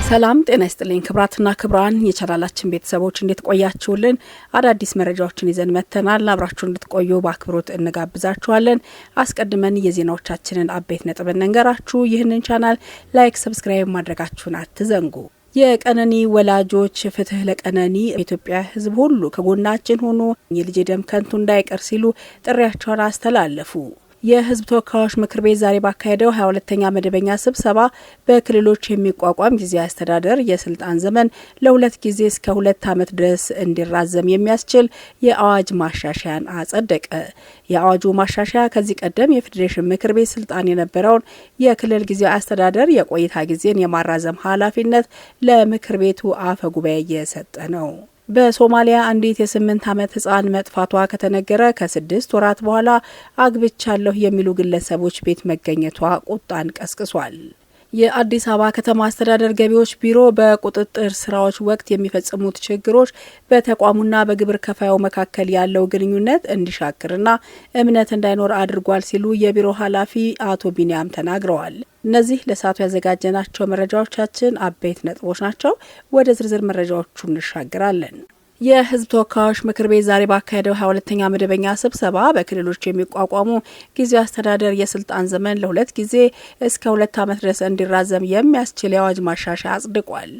ሰላም ጤና ይስጥልኝ ክብራትና ክብራን የቻናላችን ቤተሰቦች እንዴት ቆያችሁልን? አዳዲስ መረጃዎችን ይዘን መተናል። አብራችሁን እንድትቆዩ በአክብሮት እንጋብዛችኋለን። አስቀድመን የዜናዎቻችንን አበይት ነጥብ እንንገራችሁ። ይህንን ቻናል ላይክ፣ ሰብስክራይብ ማድረጋችሁን አትዘንጉ። የቀነኒ ወላጆች ፍትህ ለቀነኒ፣ የኢትዮጵያ ሕዝብ ሁሉ ከጎናችን ሆኖ የልጅ ደም ከንቱ እንዳይቀር ሲሉ ጥሪያቸውን አስተላለፉ። የህዝብ ተወካዮች ምክር ቤት ዛሬ ባካሄደው 22ኛ መደበኛ ስብሰባ በክልሎች የሚቋቋም ጊዜያዊ አስተዳደር የስልጣን ዘመን ለ2 ጊዜ እስከ 2 ዓመት ድረስ እንዲራዘም የሚያስችል የአዋጅ ማሻሻያን አጸደቀ። የአዋጁ ማሻሻያ ከዚህ ቀደም የፌዴሬሽን ምክር ቤት ስልጣን የነበረውን የክልል ጊዜያዊ አስተዳደር የቆይታ ጊዜን የማራዘም ኃላፊነት ለምክር ቤቱ አፈ ጉባኤ የሰጠ ነው። በሶማሊያ አንዲት የ8 ዓመት ህጻን መጥፋቷ ከተነገረ ከ6 ወራት በኋላ አግብቻለሁ የሚሉ ግለሰቦች ቤት መገኘቷ ቁጣን ቀስቅሷል። የአዲስ አበባ ከተማ አስተዳደር ገቢዎች ቢሮ በቁጥጥር ስራዎች ወቅት የሚፈጽሙት ችግሮች በተቋሙና በግብር ከፋዩ መካከል ያለው ግንኙነት እንዲሻክርና እምነት እንዳይኖር አድርጓል ሲሉ የቢሮ ኃላፊ አቶ ቢኒያም ተናግረዋል። እነዚህ ለሰዓቱ ያዘጋጀናቸው መረጃዎቻችን አበይት ነጥቦች ናቸው። ወደ ዝርዝር መረጃዎቹ እንሻገራለን። የህዝብ ተወካዮች ምክር ቤት ዛሬ ባካሄደው 22ኛ መደበኛ ስብሰባ በክልሎች የሚቋቋሙ ጊዜያዊ አስተዳደር የስልጣን ዘመን ለ2 ጊዜ እስከ 2 ዓመት ድረስ እንዲራዘም የሚያስችል የአዋጅ ማሻሻያ አጽድቋል።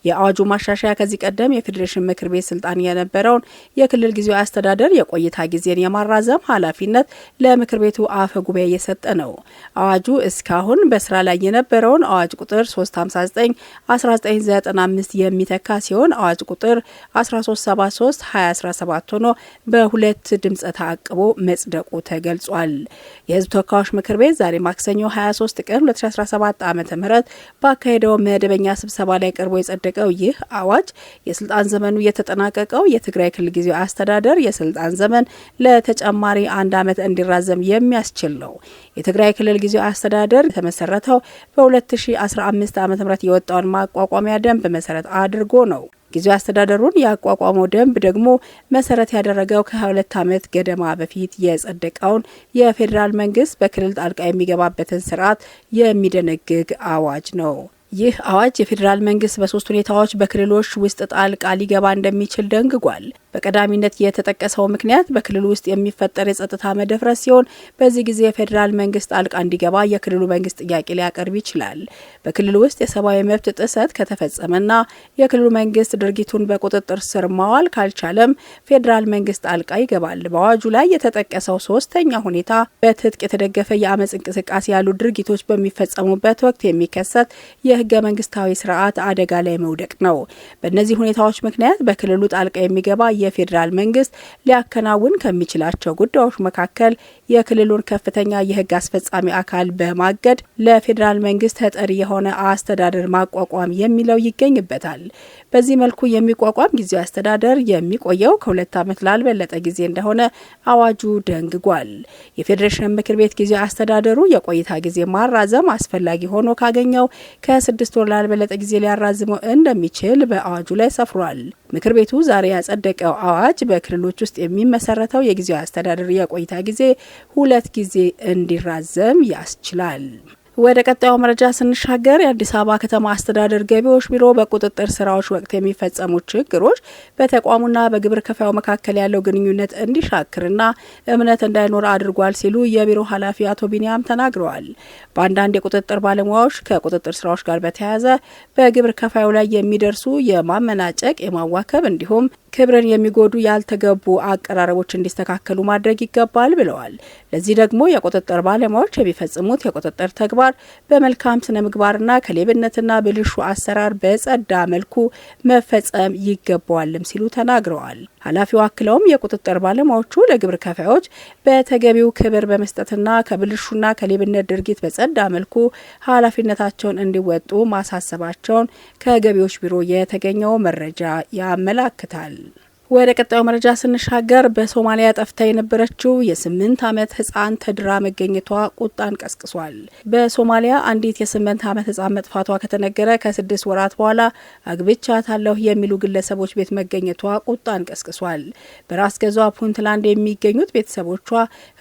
የአዋጁ ማሻሻያ ከዚህ ቀደም የፌዴሬሽን ምክር ቤት ስልጣን የነበረውን የክልል ጊዜያዊ አስተዳደር የቆይታ ጊዜን የማራዘም ኃላፊነት ለምክር ቤቱ አፈ ጉባኤ የሰጠ ነው። አዋጁ እስካሁን በስራ ላይ የነበረውን አዋጅ ቁጥር 359/1995 የሚተካ ሲሆን አዋጅ ቁጥር 1373/2017 ሆኖ በሁለት ድምጽ ተአቅቦ መጽደቁ ተገልጿል። የህዝብ ተወካዮች ምክር ቤት ዛሬ ማክሰኞ 23 ቀን 2017 ዓ.ም ባካሄደው መደበኛ ስብሰባ ላይ ቀርቦ የጸደቀው ይህ አዋጅ የስልጣን ዘመኑ የተጠናቀቀው የትግራይ ክልል ጊዜያዊ አስተዳደር የስልጣን ዘመን ለተጨማሪ 1 ዓመት እንዲራዘም የሚያስችል ነው። የትግራይ ክልል ጊዜያዊ አስተዳደር የተመሰረተው በ2015 ዓ.ም የወጣውን ማቋቋሚያ ደንብ መሰረት አድርጎ ነው። ጊዜያዊ አስተዳደሩን ያቋቋመው ደንብ ደግሞ መሰረት ያደረገው ከ22 ዓመት ገደማ በፊት የጸደቀውን የፌዴራል መንግስት በክልል ጣልቃ የሚገባበትን ስርዓት የሚደነግግ አዋጅ ነው። ይህ አዋጅ የፌዴራል መንግስት በ3 ሁኔታዎች በክልሎች ውስጥ ጣልቃ ሊገባ እንደሚችል ደንግጓል። በቀዳሚነት የተጠቀሰው ምክንያት በክልሉ ውስጥ የሚፈጠር የጸጥታ መደፍረስ ሲሆን በዚህ ጊዜ የፌዴራል መንግስት ጣልቃ እንዲገባ የክልሉ መንግስት ጥያቄ ሊያቀርብ ይችላል። በክልሉ ውስጥ የሰብአዊ መብት ጥሰት ከተፈጸመና የክልሉ መንግስት ድርጊቱን በቁጥጥር ስር ማዋል ካልቻለም ፌዴራል መንግስት ጣልቃ ይገባል። በአዋጁ ላይ የተጠቀሰው 3ኛ ሁኔታ በትጥቅ የተደገፈ የአመጽ እንቅስቃሴ ያሉ ድርጊቶች በሚፈጸሙበት ወቅት የሚከሰት የህገ መንግስታዊ ስርዓት አደጋ ላይ መውደቅ ነው። በእነዚህ ሁኔታዎች ምክንያት በክልሉ ጣልቃ የሚገባ የፌዴራል መንግስት ሊያከናውን ከሚችላቸው ጉዳዮች መካከል የክልሉን ከፍተኛ የህግ አስፈጻሚ አካል በማገድ ለፌዴራል መንግስት ተጠሪ የሆነ አስተዳደር ማቋቋም የሚለው ይገኝበታል። በዚህ መልኩ የሚቋቋም ጊዜያዊ አስተዳደር የሚቆየው ከ2 ዓመት ላልበለጠ ጊዜ እንደሆነ አዋጁ ደንግጓል። የፌዴሬሽን ምክር ቤት ጊዜያዊ አስተዳደሩ የቆይታ ጊዜ ማራዘም አስፈላጊ ሆኖ ካገኘው ከ6 ወር ላልበለጠ ጊዜ ሊያራዝመው እንደሚችል በአዋጁ ላይ ሰፍሯል። ምክር ቤቱ ዛሬ ያጸደቀው አዋጅ በክልሎች ውስጥ የሚመሰረተው የጊዜያዊ አስተዳደር የቆይታ ጊዜ 2 ጊዜ እንዲራዘም ያስችላል። ወደ ቀጣዩ መረጃ ስንሻገር የአዲስ አበባ ከተማ አስተዳደር ገቢዎች ቢሮ በቁጥጥር ስራዎች ወቅት የሚፈጸሙ ችግሮች በተቋሙና በግብር ከፋዩ መካከል ያለው ግንኙነት እንዲሻክርና እምነት እንዳይኖር አድርጓል ሲሉ የቢሮ ኃላፊ አቶ ቢኒያም ተናግረዋል። በአንዳንድ የቁጥጥር ባለሙያዎች ከቁጥጥር ስራዎች ጋር በተያያዘ በግብር ከፋዩ ላይ የሚደርሱ የማመናጨቅ፣ የማዋከብ እንዲሁም ክብርን የሚጎዱ ያልተገቡ አቀራረቦች እንዲስተካከሉ ማድረግ ይገባል ብለዋል። ለዚህ ደግሞ የቁጥጥር ባለሙያዎች የሚፈጽሙት የቁጥጥር ተግባር በመልካም ስነ ምግባርና ከሌብነትና ብልሹ አሰራር በጸዳ መልኩ መፈጸም ይገባዋልም ሲሉ ተናግረዋል። ኃላፊው አክለውም የቁጥጥር ባለሙያዎቹ ለግብር ከፋዮች በተገቢው ክብር በመስጠትና ከብልሹና ከሌብነት ድርጊት በጸዳ መልኩ ኃላፊነታቸውን እንዲወጡ ማሳሰባቸውን ከገቢዎች ቢሮ የተገኘው መረጃ ያመላክታል። ወደ ቀጣዩ መረጃ ስንሻገር በሶማሊያ ጠፍታ የነበረችው የ8 ዓመት ህፃን ተድራ መገኘቷ ቁጣን ቀስቅሷል። በሶማሊያ አንዲት የ8 ዓመት ህፃን መጥፋቷ ከተነገረ ከ6 ወራት በኋላ አግብቻታለሁ የሚሉ ግለሰቦች ቤት መገኘቷ ቁጣን ቀስቅሷል። በራስ ገዟ ፑንትላንድ የሚገኙት ቤተሰቦቿ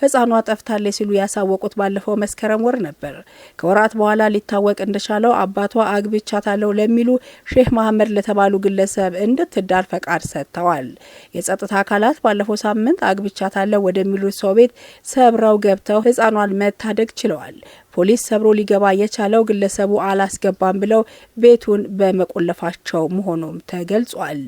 ህፃኗ ጠፍታለች ሲሉ ያሳወቁት ባለፈው መስከረም ወር ነበር። ከወራት በኋላ ሊታወቅ እንደቻለው አባቷ አግብቻታለሁ ለሚሉ ሼህ መሐመድ ለተባሉ ግለሰብ እንድትዳር ፈቃድ ሰጥተዋል። የጸጥታ አካላት ባለፈው ሳምንት አግብቻታለሁ ወደሚሉት ሰው ቤት ሰብረው ገብተው ህፃኗን መታደግ ችለዋል። ፖሊስ ሰብሮ ሊገባ የቻለው ግለሰቡ አላስገባም ብለው ቤቱን በመቆለፋቸው መሆኑም ተገልጿል።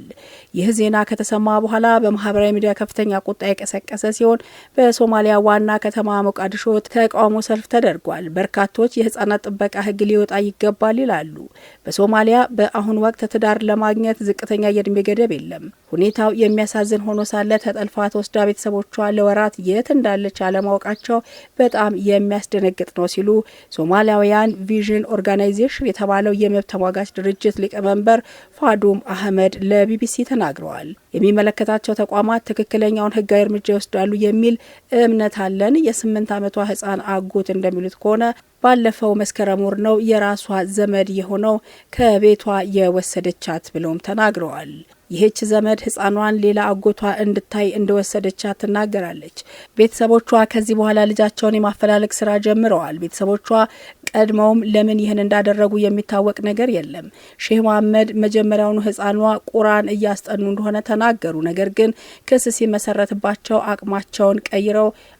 ይህ ዜና ከተሰማ በኋላ በማህበራዊ ሚዲያ ከፍተኛ ቁጣ የቀሰቀሰ ሲሆን በሶማሊያ ዋና ከተማ ሞቃዲሾ ተቃውሞ ሰልፍ ተደርጓል። በርካቶች የህፃናት ጥበቃ ህግ ሊወጣ ይገባል ይላሉ። በሶማሊያ በአሁኑ ወቅት ትዳር ለማግኘት ዝቅተኛ የእድሜ ገደብ የለም። ሁኔታው የሚያሳዝን ሆኖ ሳለ ተጠልፋ ተወስዳ ቤተሰቦቿ ለወራት የት እንዳለች አለማወቃቸው በጣም የሚያስደነግጥ ነው ሲሉ ሶማሊያውያን ቪዥን ኦርጋናይዜሽን የተባለው የመብት ተሟጋች ድርጅት ሊቀመንበር ፋዱም አህመድ ለቢቢሲ ተናግረዋል። የሚመለከታቸው ተቋማት ትክክለኛውን ህጋዊ እርምጃ ይወስዳሉ የሚል እምነት አለን። የ8 ዓመቷ ህፃን አጎት እንደሚሉት ከሆነ ባለፈው መስከረም ወር ነው የራሷ ዘመድ የሆነው ከቤቷ የወሰደቻት ብለውም ተናግረዋል። ይህች ዘመድ ህፃኗን ሌላ አጎቷ እንድታይ እንደወሰደቻት ትናገራለች። ቤተሰቦቿ ከዚህ በኋላ ልጃቸውን የማፈላለግ ስራ ጀምረዋል። ቤተሰቦቿ ቀድመውም ለምን ይህን እንዳደረጉ የሚታወቅ ነገር የለም። ሼህ መሐመድ መጀመሪያውኑ ህፃኗ ቁርአን እያስጠኑ እንደሆነ ተናገሩ። ነገር ግን ክስ ሲመሰረትባቸው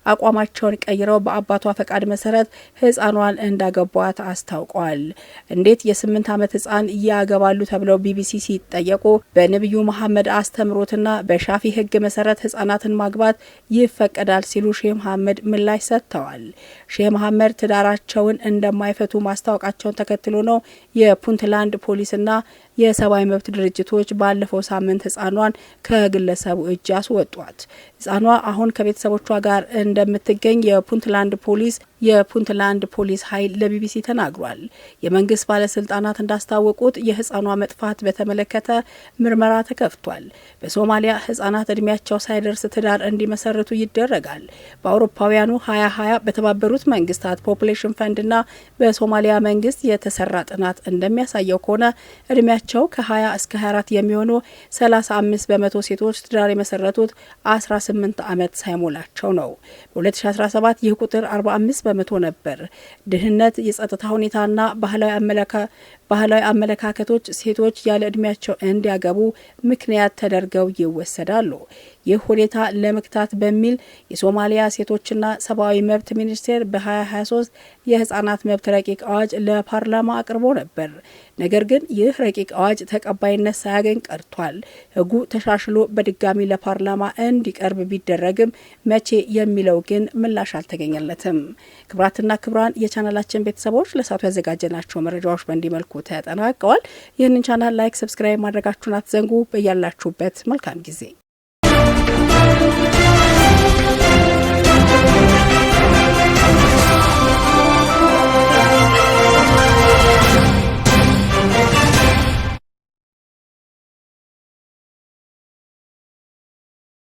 አቋማቸውን ቀይረው በአባቷ ፈቃድ መሰረት ህፃኗን እንዳገቧት አስታውቀዋል። እንዴት የ8 ዓመት ህፃን ያገባሉ ተብለው ቢቢሲ ሲጠየቁ በነብዩ መሐመድ አስተምሮትና በሻፊ ህግ መሰረት ህፃናትን ማግባት ይፈቀዳል ሲሉ ሼህ መሐመድ ምላሽ ሰጥተዋል። ሼህ መሐመድ ትዳራቸውን እንደማይፈቱ ማስታወቃቸውን ተከትሎ ነው የፑንትላንድ ፖሊስና የሰብአዊ መብት ድርጅቶች ባለፈው ሳምንት ህፃኗን ከግለሰቡ እጅ ያስወጧት። ህፃኗ አሁን ከቤተሰቦቿ ጋር እንደምትገኝ የፑንትላንድ ፖሊስ ኃይል ለቢቢሲ ተናግሯል። የመንግስት ባለስልጣናት እንዳስታወቁት የህፃኗ መጥፋት በተመለከተ ምርመራ ተከፍቷል። በሶማሊያ ህፃናት እድሜያቸው ሳይደርስ ትዳር እንዲመሰርቱ ይደረጋል። በአውሮፓውያኑ 2020 በተባበሩት መንግስታት ፖፑሌሽን ፈንድና በሶማሊያ መንግስት የተሰራ ጥናት እንደሚያሳየው ከሆነ እድሜያቸው ከ20 እስከ 24 የሚሆኑ 35 በመቶ ሴቶች ትዳር የመሰረቱት 18 ዓመት ሳይሞላቸው ነው። በ2017 ይህ ቁጥር 45 በመቶ ነበር። ድህነት፣ የጸጥታ ሁኔታና ባህላዊ አመለካከቶች ሴቶች ያለ እድሜያቸው እንዲያገቡ ምክንያት ተደርገው ይወሰዳሉ። ይህ ሁኔታ ለመግታት በሚል የሶማሊያ ሴቶችና ሰብአዊ መብት ሚኒስቴር በ2023 የህፃናት መብት ረቂቅ አዋጅ ለፓርላማ አቅርቦ ነበር። ነገር ግን ይህ ረቂቅ አዋጅ ተቀባይነት ሳያገኝ ቀርቷል። ህጉ ተሻሽሎ በድጋሚ ለፓርላማ እንዲቀርብ ቢደረግም መቼ የሚለው ግን ምላሽ አልተገኘለትም። ክቡራትና ክቡራን የቻናላችን ቤተሰቦች ለሳቱ ያዘጋጀናቸው መረጃዎች በእንዲህ መልኩ ተጠናቀዋል። ይህንን ቻናል ላይክ፣ ሰብስክራይብ ማድረጋችሁን አትዘንጉ። በያላችሁበት መልካም ጊዜ